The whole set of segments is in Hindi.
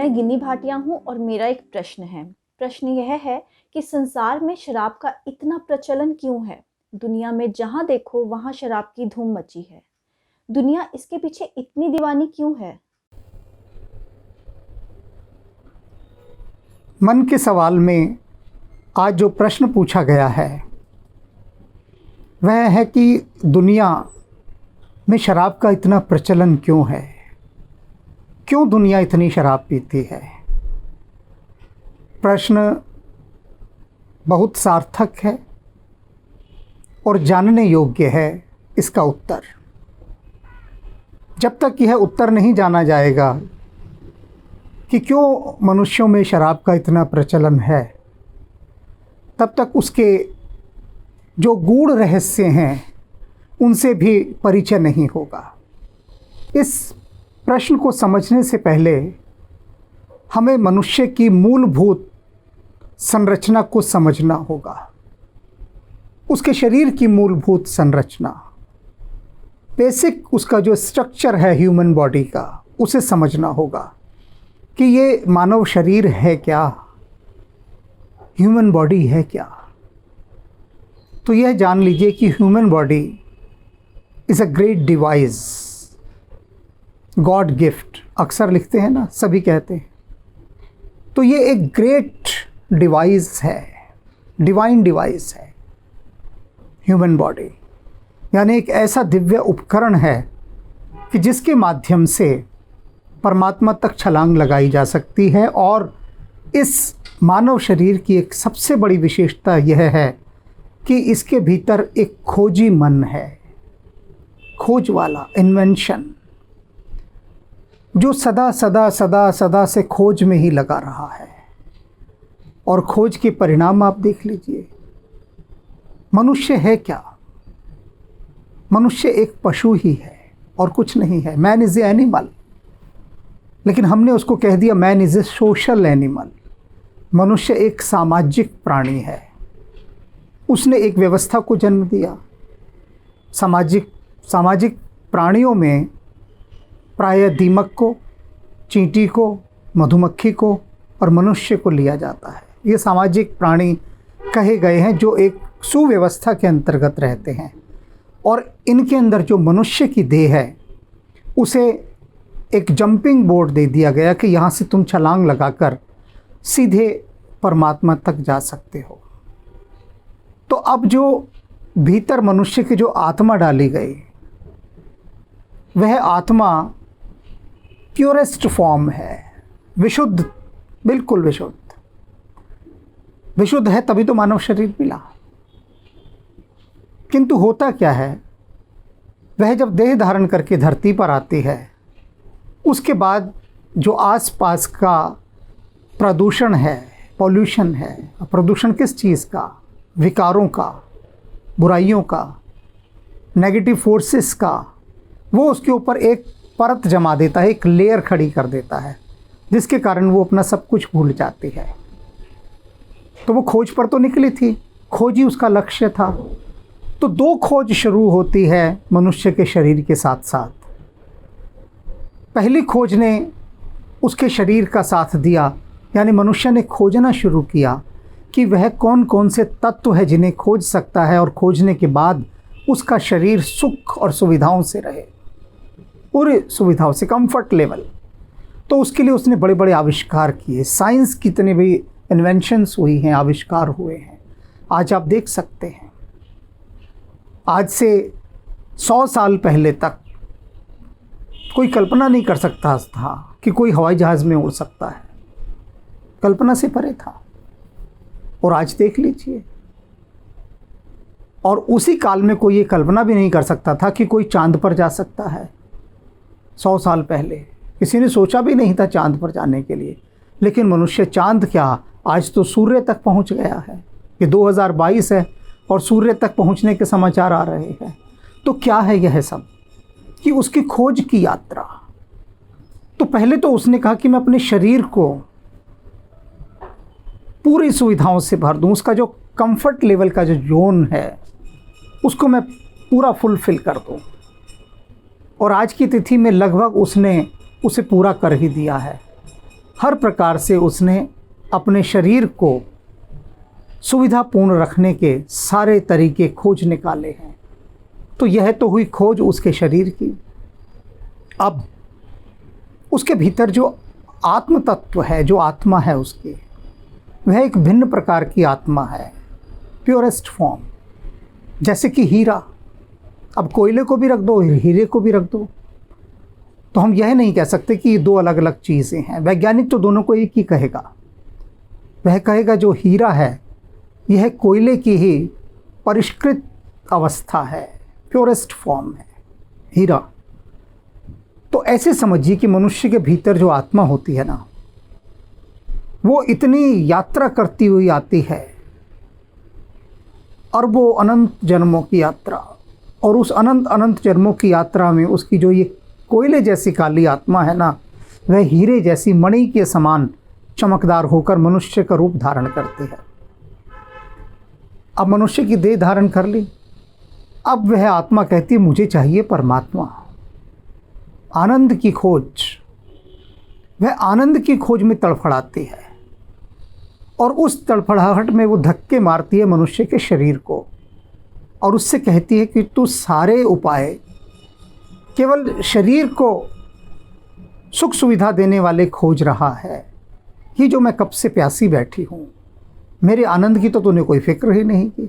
मैं गिनी भाटिया हूँ और मेरा एक प्रश्न है। प्रश्न यह है कि संसार में शराब का इतना प्रचलन क्यों है? दुनिया में जहाँ देखो वहाँ शराब की धूम मची है। दुनिया इसके पीछे इतनी दीवानी क्यों है? मन के सवाल में आज जो प्रश्न पूछा गया है वह है कि दुनिया में शराब का इतना प्रचलन क्यों है, क्यों दुनिया इतनी शराब पीती है। प्रश्न बहुत सार्थक है और जानने योग्य है इसका उत्तर। जब तक यह उत्तर नहीं जाना जाएगा कि क्यों मनुष्यों में शराब का इतना प्रचलन है, तब तक उसके जो गूढ़ रहस्य हैं उनसे भी परिचय नहीं होगा। इस प्रश्न को समझने से पहले हमें मनुष्य की मूलभूत संरचना को समझना होगा, उसके शरीर की मूलभूत संरचना, बेसिक उसका जो स्ट्रक्चर है ह्यूमन बॉडी का, उसे समझना होगा कि ये मानव शरीर है क्या, ह्यूमन बॉडी है क्या। तो यह जान लीजिए कि human body is a great device, God gift अक्सर लिखते हैं ना, सभी कहते हैं। तो ये एक ग्रेट डिवाइस है, डिवाइन डिवाइस है ह्यूमन बॉडी, यानी एक ऐसा दिव्य उपकरण है कि जिसके माध्यम से परमात्मा तक छलांग लगाई जा सकती है। और इस मानव शरीर की एक सबसे बड़ी विशेषता यह है कि इसके भीतर एक खोजी मन है, खोज वाला, इन्वेंशन, जो सदा सदा सदा सदा से खोज में ही लगा रहा है। और खोज के परिणाम आप देख लीजिए। मनुष्य है क्या? मनुष्य एक पशु ही है और कुछ नहीं है। मैन इज़ ए एनिमल, लेकिन हमने उसको कह दिया man is a social animal. मनुष्य एक सामाजिक प्राणी है, उसने एक व्यवस्था को जन्म दिया। सामाजिक प्राणियों में प्रायः दीमक को, चींटी को, मधुमक्खी को और मनुष्य को लिया जाता है। ये सामाजिक प्राणी कहे गए हैं जो एक सुव्यवस्था के अंतर्गत रहते हैं। और इनके अंदर जो मनुष्य की देह है उसे एक जंपिंग बोर्ड दे दिया गया कि यहाँ से तुम छलांग लगाकर सीधे परमात्मा तक जा सकते हो। तो अब जो भीतर मनुष्य की जो आत्मा डाली गई, वह आत्मा प्योरेस्ट फॉर्म है, विशुद्ध, बिल्कुल विशुद्ध। विशुद्ध है तभी तो मानव शरीर मिला। किंतु होता क्या है, वह जब देह धारण करके धरती पर आती है, उसके बाद जो आसपास का प्रदूषण है, पॉल्यूशन है, प्रदूषण किस चीज़ का? विकारों का, बुराइयों का, नेगेटिव फोर्सेस का, वो उसके ऊपर एक परत जमा देता है, एक लेयर खड़ी कर देता है, जिसके कारण वो अपना सब कुछ भूल जाती है। तो वो खोज पर तो निकली थी, खोज ही उसका लक्ष्य था। तो दो खोज शुरू होती है मनुष्य के शरीर के साथ साथ। पहली खोज ने उसके शरीर का साथ दिया, यानी मनुष्य ने खोजना शुरू किया कि वह कौन कौन से तत्व है जिन्हें खोज सकता है, और खोजने के बाद उसका शरीर सुख और सुविधाओं से रहे, पूरी सुविधाओं से, कंफर्ट लेवल। तो उसके लिए उसने बड़े बड़े आविष्कार किए। साइंस कितने भी इन्वेंशंस हुई हैं, आविष्कार हुए हैं। आज आप देख सकते हैं, आज से 100 साल पहले तक कोई कल्पना नहीं कर सकता था कि कोई हवाई जहाज़ में उड़ सकता है, कल्पना से परे था। और आज देख लीजिए, और उसी काल में कोई ये कल्पना भी नहीं कर सकता था कि कोई चांद पर जा सकता है। 100 साल पहले किसी ने सोचा भी नहीं था चांद पर जाने के लिए, लेकिन मनुष्य चांद क्या, आज तो सूर्य तक पहुंच गया है। ये 2022 है और सूर्य तक पहुंचने के समाचार आ रहे हैं। तो क्या है यह सब? कि उसकी खोज की यात्रा। तो पहले तो उसने कहा कि मैं अपने शरीर को पूरी सुविधाओं से भर दूं, उसका जो कंफर्ट लेवल का जो जोन है उसको मैं पूरा फुलफिल कर दूं। और आज की तिथि में लगभग उसने उसे पूरा कर ही दिया है। हर प्रकार से उसने अपने शरीर को सुविधापूर्ण रखने के सारे तरीके खोज निकाले हैं। तो यह तो हुई खोज उसके शरीर की। अब उसके भीतर जो आत्म तत्व है, जो आत्मा है उसकी, वह एक भिन्न प्रकार की आत्मा है, प्योरेस्ट फॉर्म। जैसे कि हीरा, अब कोयले को भी रख दो, हीरे को भी रख दो, तो हम यह नहीं कह सकते कि ये दो अलग अलग चीज़ें हैं। वैज्ञानिक तो दोनों को एक ही कहेगा। वह कहेगा जो हीरा है यह कोयले की ही परिष्कृत अवस्था है, प्योरेस्ट फॉर्म है हीरा। तो ऐसे समझिए कि मनुष्य के भीतर जो आत्मा होती है ना, वो इतनी यात्रा करती हुई आती है, अरबों अनंत जन्मों की यात्रा, और उस अनंत अनंत जन्मों की यात्रा में उसकी जो ये कोयले जैसी काली आत्मा है ना, वह हीरे जैसी मणि के समान चमकदार होकर मनुष्य का रूप धारण करती है। अब मनुष्य की देह धारण कर ली। अब वह आत्मा कहती है मुझे चाहिए परमात्मा, आनंद की खोज। वह आनंद की खोज में तड़फड़ाती है, और उस तड़फड़ाहट में वो धक्के मारती है मनुष्य के शरीर को, और उससे कहती है कि तू सारे उपाय केवल शरीर को सुख सुविधा देने वाले खोज रहा है। ये जो मैं कब से प्यासी बैठी हूँ, मेरे आनंद की तो तूने कोई फिक्र ही नहीं की।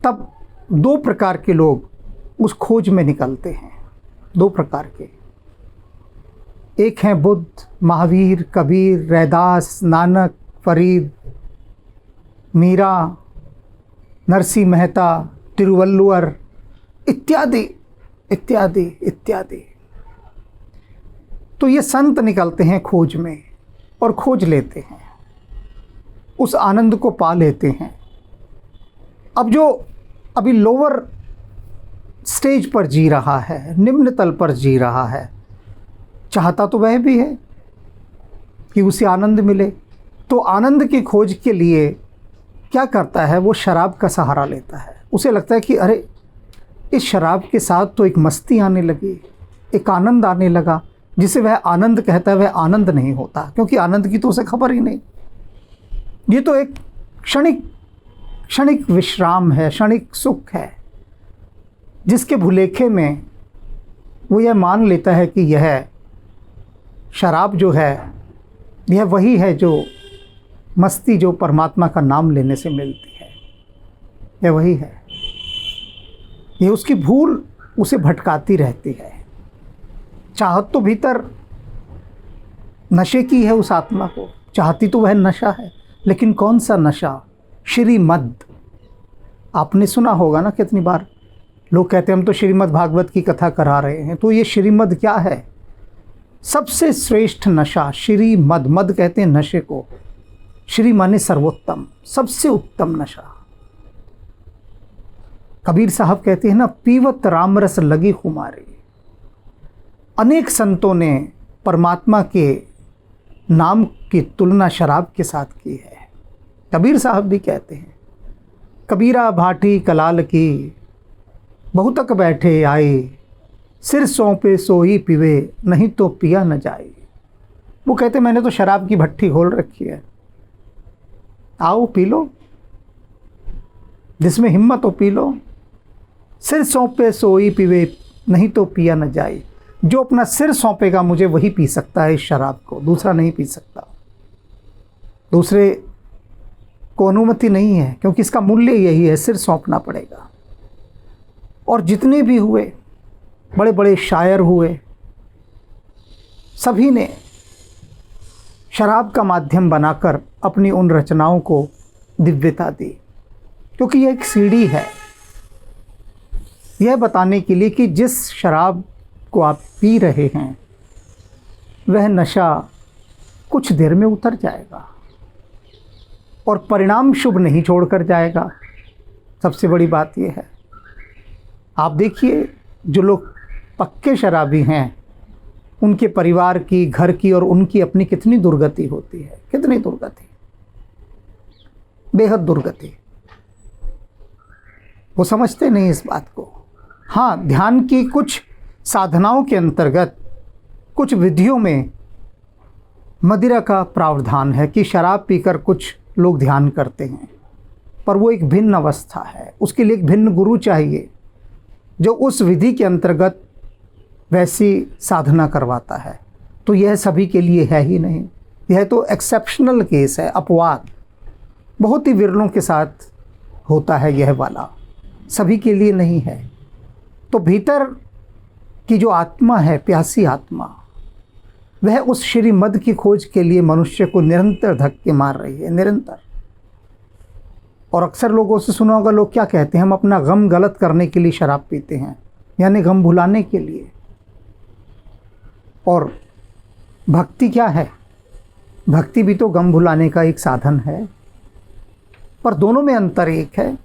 तब दो प्रकार के लोग उस खोज में निकलते हैं, दो प्रकार के। एक हैं बुद्ध, महावीर, कबीर, रैदास, नानक, फरीद, मीरा, नरसिंह मेहता, तिरुवल्लुवर इत्यादि इत्यादि इत्यादि। तो ये संत निकलते हैं खोज में और खोज लेते हैं, उस आनंद को पा लेते हैं। अब जो अभी लोअर स्टेज पर जी रहा है, निम्न तल पर जी रहा है, चाहता तो वह भी है कि उसे आनंद मिले। तो आनंद की खोज के लिए क्या करता है, वो शराब का सहारा लेता है। उसे लगता है कि अरे इस शराब के साथ तो एक मस्ती आने लगी, एक आनंद आने लगा, जिसे वह आनंद कहता है वह आनंद नहीं होता, क्योंकि आनंद की तो उसे खबर ही नहीं। ये तो एक क्षणिक विश्राम है, क्षणिक सुख है, जिसके भुलेखे में वो यह मान लेता है कि यह शराब जो है यह वही है जो मस्ती जो परमात्मा का नाम लेने से मिलती है, यह वही है। ये उसकी भूल उसे भटकाती रहती है। चाहत तो भीतर नशे की है, उस आत्मा को चाहती तो वह नशा है, लेकिन कौन सा नशा? श्रीमद्। आपने सुना होगा ना, कितनी बार लोग कहते हैं हम तो श्रीमद् भागवत की कथा करा रहे हैं। तो ये श्रीमद् क्या है? सबसे श्रेष्ठ नशा श्रीमद्। मद कहते हैं नशे को, श्री माने सर्वोत्तम, सबसे उत्तम नशा। कबीर साहब कहते हैं ना, पीवत रामरस लगी खुमारी। अनेक संतों ने परमात्मा के नाम की तुलना शराब के साथ की है। कबीर साहब भी कहते हैं, कबीरा भाटी कलाल की, बहुतक बैठे आए, सिर सौंपे सोई पीवे, नहीं तो पिया न जाए। वो कहते मैंने तो शराब की भट्टी खोल रखी है, आओ पी लो, जिसमें हिम्मत हो पी लो। सिर सौंपे सोई पीवे, नहीं तो पिया न जाए। जो अपना सिर सौंपेगा मुझे वही पी सकता है इस शराब को, दूसरा नहीं पी सकता। दूसरे को अनुमति नहीं है, क्योंकि इसका मूल्य यही है, सिर सौंपना पड़ेगा। और जितने भी हुए बड़े बड़े शायर हुए, सभी ने शराब का माध्यम बनाकर अपनी उन रचनाओं को दिव्यता दी, क्योंकि यह एक सीढ़ी है यह बताने के लिए कि जिस शराब को आप पी रहे हैं वह नशा कुछ देर में उतर जाएगा और परिणाम शुभ नहीं छोड़कर जाएगा। सबसे बड़ी बात यह है, आप देखिए जो लोग पक्के शराबी हैं उनके परिवार की, घर की और उनकी अपनी कितनी दुर्गति होती है, कितनी दुर्गति, बेहद दुर्गति। वो समझते नहीं इस बात को। हाँ, ध्यान की कुछ साधनाओं के अंतर्गत, कुछ विधियों में मदिरा का प्रावधान है कि शराब पीकर कुछ लोग ध्यान करते हैं, पर वो एक भिन्न अवस्था है। उसके लिए एक भिन्न गुरु चाहिए जो उस विधि के अंतर्गत वैसी साधना करवाता है। तो यह सभी के लिए है ही नहीं, यह तो एक्सेप्शनल केस है, अपवाद, बहुत ही विरलों के साथ होता है यह वाला, सभी के लिए नहीं है। तो भीतर की जो आत्मा है, प्यासी आत्मा, वह उस श्री मद की खोज के लिए मनुष्य को निरंतर धक्के मार रही है, निरंतर। और अक्सर लोगों से सुना होगा, लोग क्या कहते हैं, हम अपना गम गलत करने के लिए शराब पीते हैं, यानी गम भुलाने के लिए। और भक्ति क्या है? भक्ति भी तो गम भुलाने का एक साधन है, पर दोनों में अंतर एक है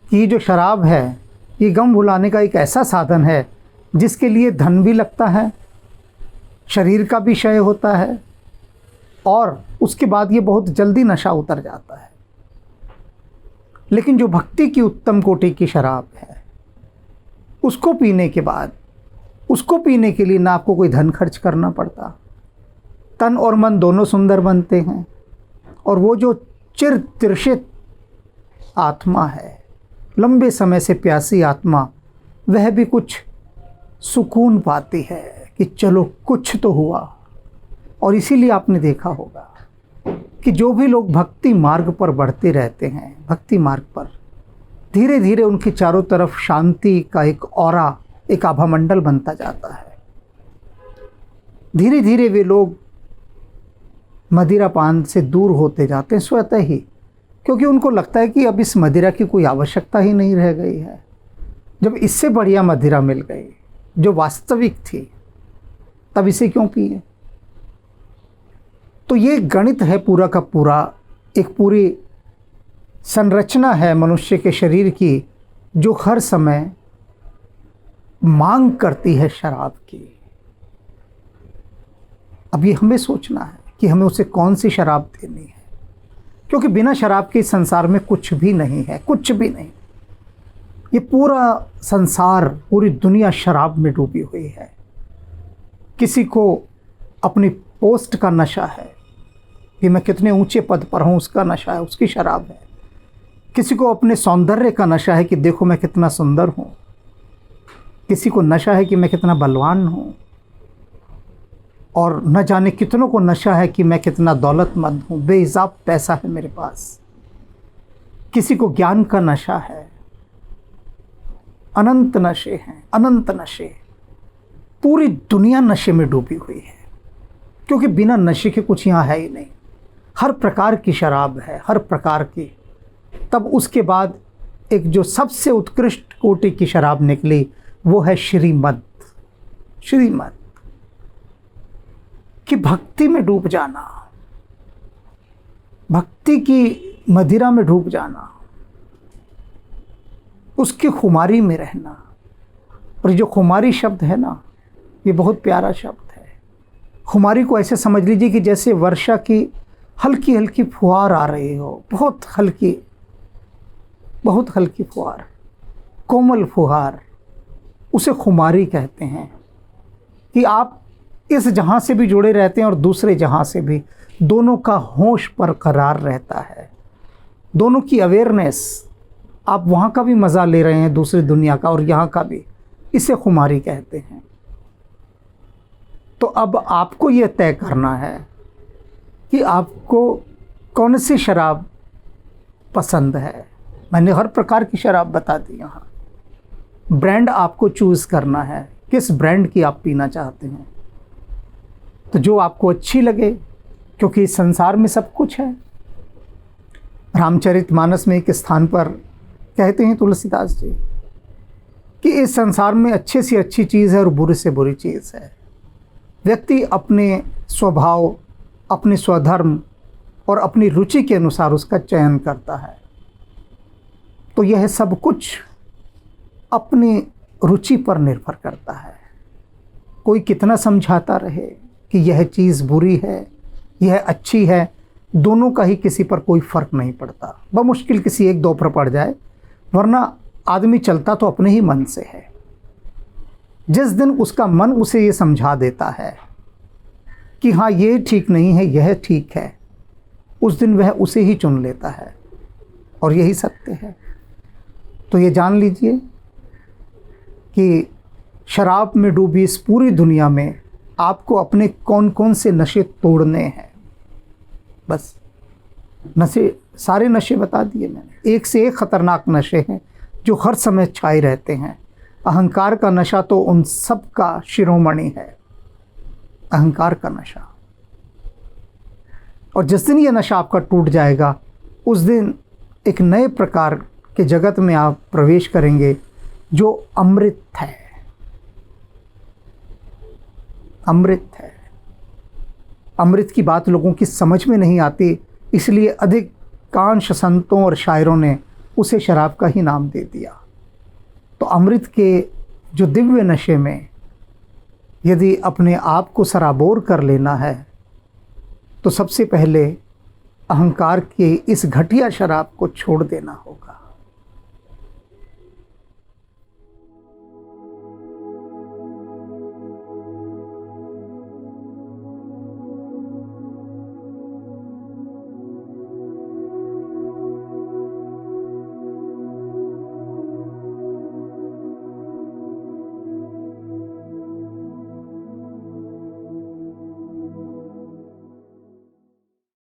कि जो शराब है ये गम भुलाने का एक ऐसा साधन है जिसके लिए धन भी लगता है, शरीर का भी क्षय होता है, और उसके बाद ये बहुत जल्दी नशा उतर जाता है। लेकिन जो भक्ति की उत्तम कोटि की शराब है, उसको पीने के बाद, उसको पीने के लिए ना आपको कोई धन खर्च करना पड़ता, तन और मन दोनों सुंदर बनते हैं, और वो जो चिर तृषित आत्मा है, लंबे समय से प्यासी आत्मा, वह भी कुछ सुकून पाती है कि चलो कुछ तो हुआ। और इसीलिए आपने देखा होगा कि जो भी लोग भक्ति मार्ग पर बढ़ते रहते हैं, भक्ति मार्ग पर, धीरे धीरे उनके चारों तरफ शांति का एक ऑरा, एक आभामंडल बनता जाता है। धीरे धीरे वे लोग मदिरा पान से दूर होते जाते हैं स्वतः ही, क्योंकि उनको लगता है कि अब इस मदिरा की कोई आवश्यकता ही नहीं रह गई है। जब इससे बढ़िया मदिरा मिल गई जो वास्तविक थी, तब इसे क्यों पिए? तो ये गणित है पूरा का पूरा, एक पूरी संरचना है मनुष्य के शरीर की, जो हर समय मांग करती है शराब की। अब ये हमें सोचना है कि हमें उसे कौन सी शराब देनी है, क्योंकि बिना शराब के संसार में कुछ भी नहीं है, कुछ भी नहीं। ये पूरा संसार, पूरी दुनिया शराब में डूबी हुई है। किसी को अपनी पोस्ट का नशा है कि मैं कितने ऊंचे पद पर हूँ, उसका नशा है, उसकी शराब है। किसी को अपने सौंदर्य का नशा है कि देखो मैं कितना सुंदर हूँ। किसी को नशा है कि मैं कितना बलवान हूँ, और न जाने कितनों को नशा है कि मैं कितना दौलतमंद हूँ, बेहिसाब पैसा है मेरे पास। किसी को ज्ञान का नशा है, अनंत नशे हैं, अनंत नशे। पूरी दुनिया नशे में डूबी हुई है, क्योंकि बिना नशे के कुछ यहाँ है ही नहीं। हर प्रकार की शराब है, हर प्रकार की। तब उसके बाद एक जो सबसे उत्कृष्ट कोटि की शराब निकली, वो है श्रीमद। श्रीमद कि भक्ति में डूब जाना, भक्ति की मदिरा में डूब जाना, उसकी खुमारी में रहना। और जो खुमारी शब्द है ना, ये बहुत प्यारा शब्द है। खुमारी को ऐसे समझ लीजिए कि जैसे वर्षा की हल्की हल्की फुहार आ रही हो, बहुत हल्की, बहुत हल्की फुहार, कोमल फुहार, उसे खुमारी कहते हैं। कि आप इस जहां से भी जुड़े रहते हैं और दूसरे जहां से भी, दोनों का होश बरकरार रहता है, दोनों की अवेयरनेस, आप वहाँ का भी मज़ा ले रहे हैं दूसरी दुनिया का, और यहाँ का भी। इसे खुमारी कहते हैं। तो अब आपको ये तय करना है कि आपको कौन सी शराब पसंद है। मैंने हर प्रकार की शराब बता दी यहाँ। ब्रांड आपको चूज़ करना है, किस ब्रांड की आप पीना चाहते हैं। तो जो आपको अच्छी लगे, क्योंकि इस संसार में सब कुछ है। रामचरितमानस में एक स्थान पर कहते हैं तुलसीदास जी कि इस संसार में अच्छे से अच्छी चीज़ है और बुरे से बुरी चीज़ है। व्यक्ति अपने स्वभाव, अपने स्वधर्म और अपनी रुचि के अनुसार उसका चयन करता है। तो यह सब कुछ अपनी रुचि पर निर्भर करता है। कोई कितना समझाता रहे कि यह चीज़ बुरी है, यह अच्छी है, दोनों का ही किसी पर कोई फ़र्क नहीं पड़ता। बमुश्किल किसी एक दो पर पड़ जाए, वरना आदमी चलता तो अपने ही मन से है। जिस दिन उसका मन उसे ये समझा देता है कि हाँ ये ठीक नहीं है, यह ठीक है, उस दिन वह उसे ही चुन लेता है, और यही सत्य है। तो ये जान लीजिए कि शराब में डूबी इस पूरी दुनिया में आपको अपने कौन कौन से नशे तोड़ने हैं। बस नशे, सारे नशे बता दिए मैंने, एक से एक खतरनाक नशे हैं जो हर समय छाए रहते हैं। अहंकार का नशा तो उन सब का शिरोमणि है, अहंकार का नशा। और जिस दिन ये नशा आपका टूट जाएगा, उस दिन एक नए प्रकार के जगत में आप प्रवेश करेंगे जो अमृत है, अमृत है। अमृत की बात लोगों की समझ में नहीं आती, इसलिए अधिकांश संतों और शायरों ने उसे शराब का ही नाम दे दिया। तो अमृत के जो दिव्य नशे में यदि अपने आप को सराबोर कर लेना है, तो सबसे पहले अहंकार के इस घटिया शराब को छोड़ देना होगा।